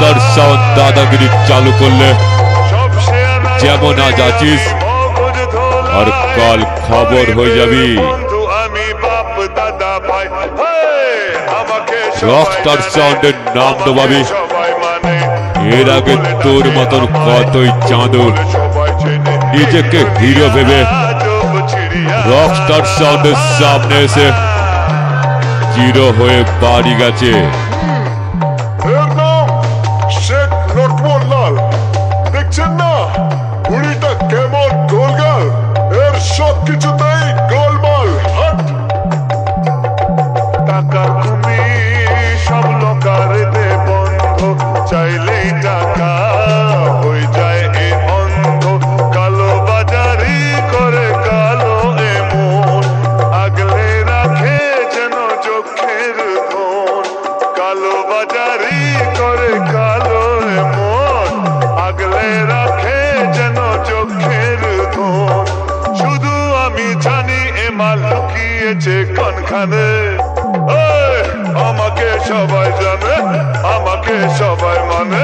Rockstar sound দাদাগিরি চালু করলে যেমন আজ আছিস আর কাল খবর হয়ে যাবি। রকস্টার সাউন্ডের নাম ডোবাবি। এর আগে তোর মতন কতই চাঁদুর নিজেকে হিরো ভেবে রকস্টার সাউন্ডের সামনে এসে জিরো হয়ে বাড়ি গেছে। দেখছেন না বুড়িটা কেমন গোলগাল, এর সব কিছুতেই গোলমাল। টাকার তুমি সব লোকার দে বন্ধ, চাইলেই টাকা হয়ে যায় এ অন্ধ। কালো বাজারি করে কালো এমন, আগলে রাখে যেন চোখের ধন। কালো বাজারি করে কালো এমন, আগলে রাখে যেন চোখের ধন। শুধু আমি জানি এ মাল লুকিয়েছে কোনখানে। আমাকে সবাই জানে, আমাকে সবাই মানে।